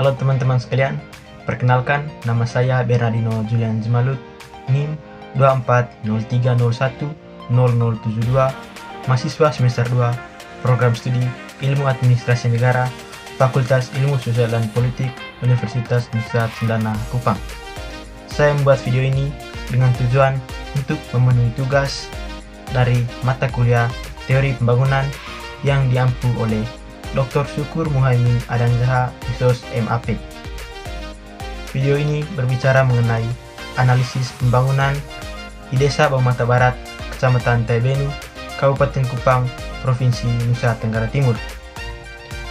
Halo teman-teman sekalian, perkenalkan nama saya Bernardino Julian Jemalut, NIM 2403010072, mahasiswa semester 2, program studi Ilmu Administrasi Negara, Fakultas Ilmu Sosial dan Politik, Universitas Nusa Cendana Kupang. Saya membuat video ini dengan tujuan untuk memenuhi tugas dari mata kuliah Teori Pembangunan yang diampu oleh Dr. Syukur Muhaimin Adanzaha, SOS MAP. Video ini berbicara mengenai analisis pembangunan di Desa Baumata Barat, Kecamatan Taibenu, Kabupaten Kupang, Provinsi Nusa Tenggara Timur.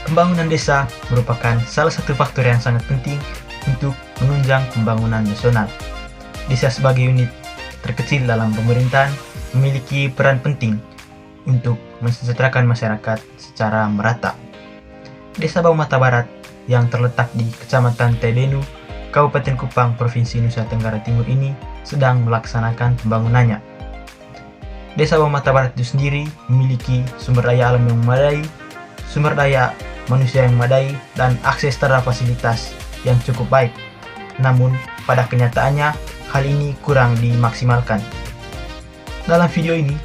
Pembangunan desa merupakan salah satu faktor yang sangat penting untuk menunjang pembangunan nasional. Desa sebagai unit terkecil dalam pemerintahan memiliki peran penting untuk mensejahterakan masyarakat secara merata. Desa Baumata Barat yang terletak di Kecamatan Taibenu, Kabupaten Kupang, Provinsi Nusa Tenggara Timur ini sedang melaksanakan pembangunannya. Desa Baumata Barat itu sendiri memiliki sumber daya alam yang memadai, sumber daya manusia yang memadai, dan akses terhadap fasilitas yang cukup baik. Namun, pada kenyataannya, hal ini kurang dimaksimalkan. Dalam video ini,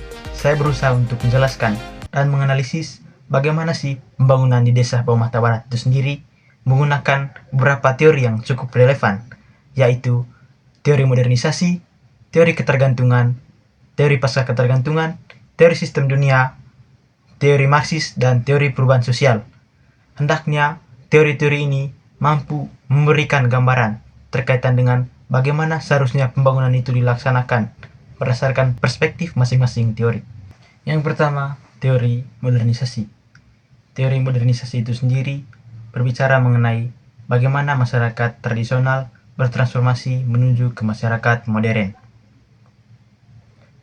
saya berusaha untuk menjelaskan dan menganalisis bagaimana sih pembangunan di Desa Baumata Barat itu sendiri menggunakan beberapa teori yang cukup relevan, yaitu teori modernisasi, teori ketergantungan, teori pasca ketergantungan, teori sistem dunia, teori Marxis, dan teori perubahan sosial. Hendaknya teori-teori ini mampu memberikan gambaran terkaitan dengan bagaimana seharusnya pembangunan itu dilaksanakan berdasarkan perspektif masing-masing teori. Yang pertama, teori modernisasi. Teori modernisasi itu sendiri berbicara mengenai bagaimana masyarakat tradisional bertransformasi menuju ke masyarakat modern.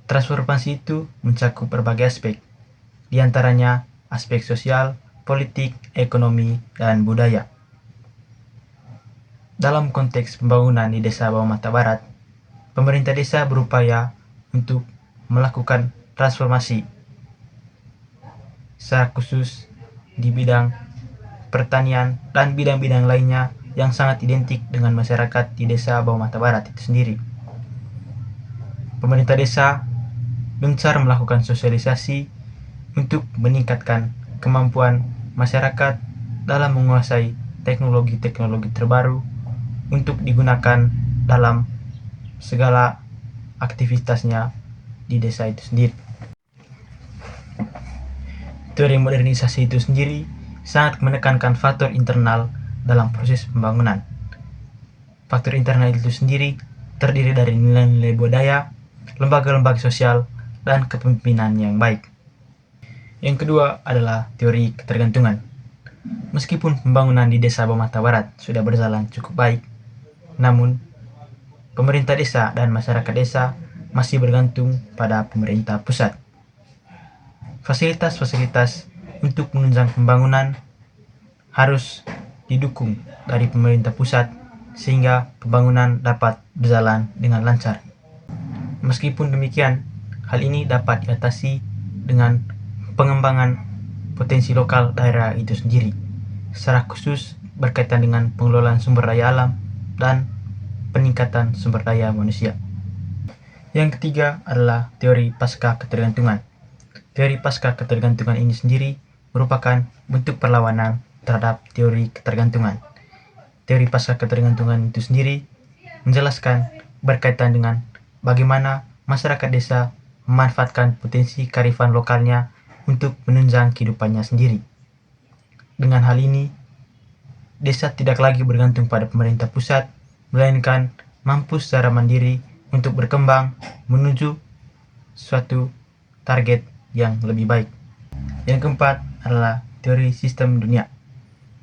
Transformasi itu mencakup berbagai aspek, di antaranya aspek sosial, politik, ekonomi, dan budaya. Dalam konteks pembangunan di Desa Baumata Barat, pemerintah desa berupaya untuk melakukan transformasi secara khusus di bidang pertanian dan bidang-bidang lainnya yang sangat identik dengan masyarakat di Desa Baumata Barat itu sendiri. Pemerintah desa gencar melakukan sosialisasi untuk meningkatkan kemampuan masyarakat dalam menguasai teknologi-teknologi terbaru untuk digunakan dalam segala aktivitasnya di desa itu sendiri. Teori modernisasi itu sendiri sangat menekankan faktor internal dalam proses pembangunan. Faktor internal itu sendiri terdiri dari nilai-nilai budaya, lembaga-lembaga sosial, dan kepemimpinan yang baik. Yang kedua adalah teori ketergantungan. Meskipun pembangunan di Desa Baumata Barat sudah berjalan cukup baik, namun pemerintah desa dan masyarakat desa masih bergantung pada pemerintah pusat. Fasilitas-fasilitas untuk menunjang pembangunan harus didukung dari pemerintah pusat sehingga pembangunan dapat berjalan dengan lancar. Meskipun demikian, hal ini dapat diatasi dengan pengembangan potensi lokal daerah itu sendiri, secara khusus berkaitan dengan pengelolaan sumber daya alam dan peningkatan sumber daya manusia. Yang ketiga adalah teori pasca ketergantungan. Teori pasca ketergantungan ini sendiri merupakan bentuk perlawanan terhadap teori ketergantungan. Teori pasca ketergantungan itu sendiri menjelaskan berkaitan dengan bagaimana masyarakat desa memanfaatkan potensi kearifan lokalnya untuk menunjang kehidupannya sendiri. Dengan hal ini, desa tidak lagi bergantung pada pemerintah pusat, melainkan mampu secara mandiri untuk berkembang menuju suatu target yang lebih baik. Yang keempat adalah teori sistem dunia.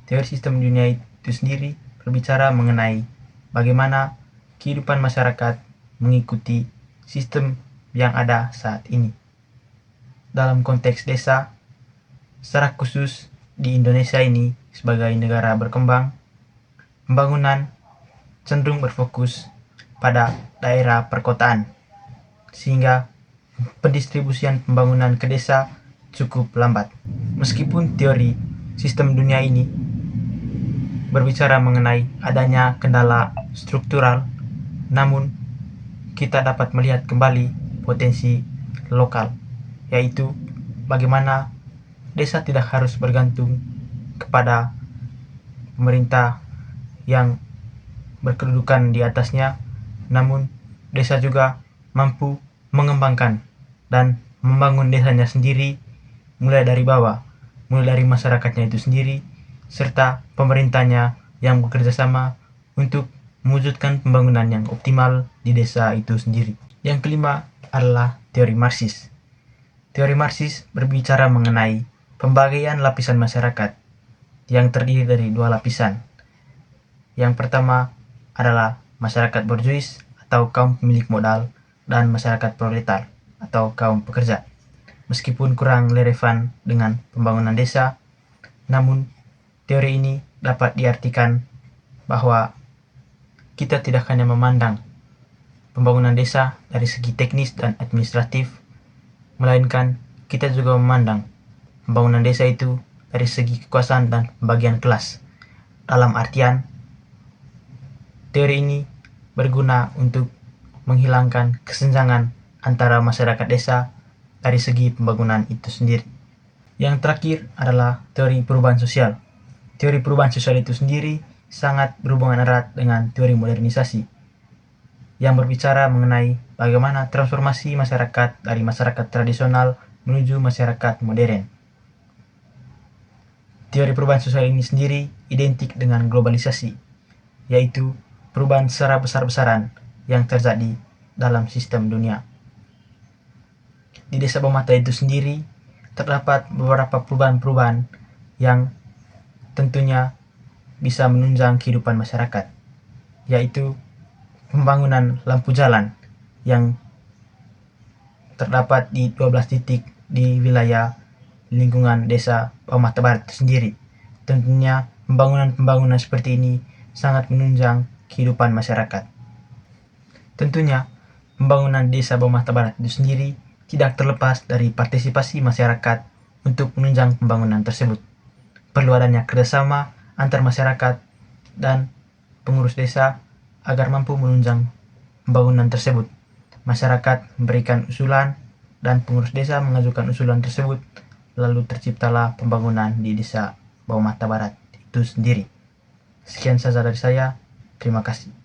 Teori sistem dunia itu sendiri berbicara mengenai bagaimana kehidupan masyarakat mengikuti sistem yang ada saat ini. Dalam konteks desa, secara khusus di Indonesia ini sebagai negara berkembang, pembangunan cenderung berfokus pada daerah perkotaan, sehingga pendistribusian pembangunan ke desa cukup lambat. Meskipun teori sistem dunia ini berbicara mengenai adanya kendala struktural, namun kita dapat melihat kembali potensi lokal, yaitu bagaimana desa tidak harus bergantung kepada pemerintah yang berkedudukan di atasnya, namun desa juga mampu mengembangkan dan membangun desanya sendiri, mulai dari bawah, mulai dari masyarakatnya itu sendiri, serta pemerintahnya yang bekerja sama untuk mewujudkan pembangunan yang optimal di desa itu sendiri. Yang kelima adalah teori Marxis. Teori Marxis berbicara mengenai pembagian lapisan masyarakat yang terdiri dari dua lapisan. Yang pertama adalah masyarakat borjuis atau kaum pemilik modal, dan masyarakat proletar atau kaum pekerja. Meskipun kurang relevan dengan pembangunan desa, namun teori ini dapat diartikan bahwa kita tidak hanya memandang pembangunan desa dari segi teknis dan administratif, melainkan kita juga memandang pembangunan desa itu dari segi kekuasaan dan pembagian kelas. Dalam artian, teori ini berguna untuk menghilangkan kesenjangan antara masyarakat desa dari segi pembangunan itu sendiri. Yang terakhir adalah teori perubahan sosial. Teori perubahan sosial itu sendiri sangat berhubungan erat dengan teori modernisasi, yang berbicara mengenai bagaimana transformasi masyarakat dari masyarakat tradisional menuju masyarakat modern. Teori perubahan sosial ini sendiri identik dengan globalisasi, yaitu perubahan secara besar-besaran yang terjadi dalam sistem dunia. Di desa bawah mata itu sendiri terdapat beberapa perubahan-perubahan yang tentunya bisa menunjang kehidupan masyarakat, yaitu pembangunan lampu jalan yang terdapat di 12 titik di wilayah lingkungan desa Bawah Mata Barat itu sendiri. Tentunya pembangunan-pembangunan seperti ini sangat menunjang kehidupan masyarakat. Tentunya pembangunan desa Bawah Mata Barat itu sendiri tidak terlepas dari partisipasi masyarakat untuk menunjang pembangunan tersebut. Perlu adanya kerjasama antar masyarakat dan pengurus desa agar mampu menunjang pembangunan tersebut. Masyarakat memberikan usulan dan pengurus desa mengajukan usulan tersebut, lalu terciptalah pembangunan di desa Bawah Mata Barat itu sendiri. Sekian saja dari saya. Terima kasih.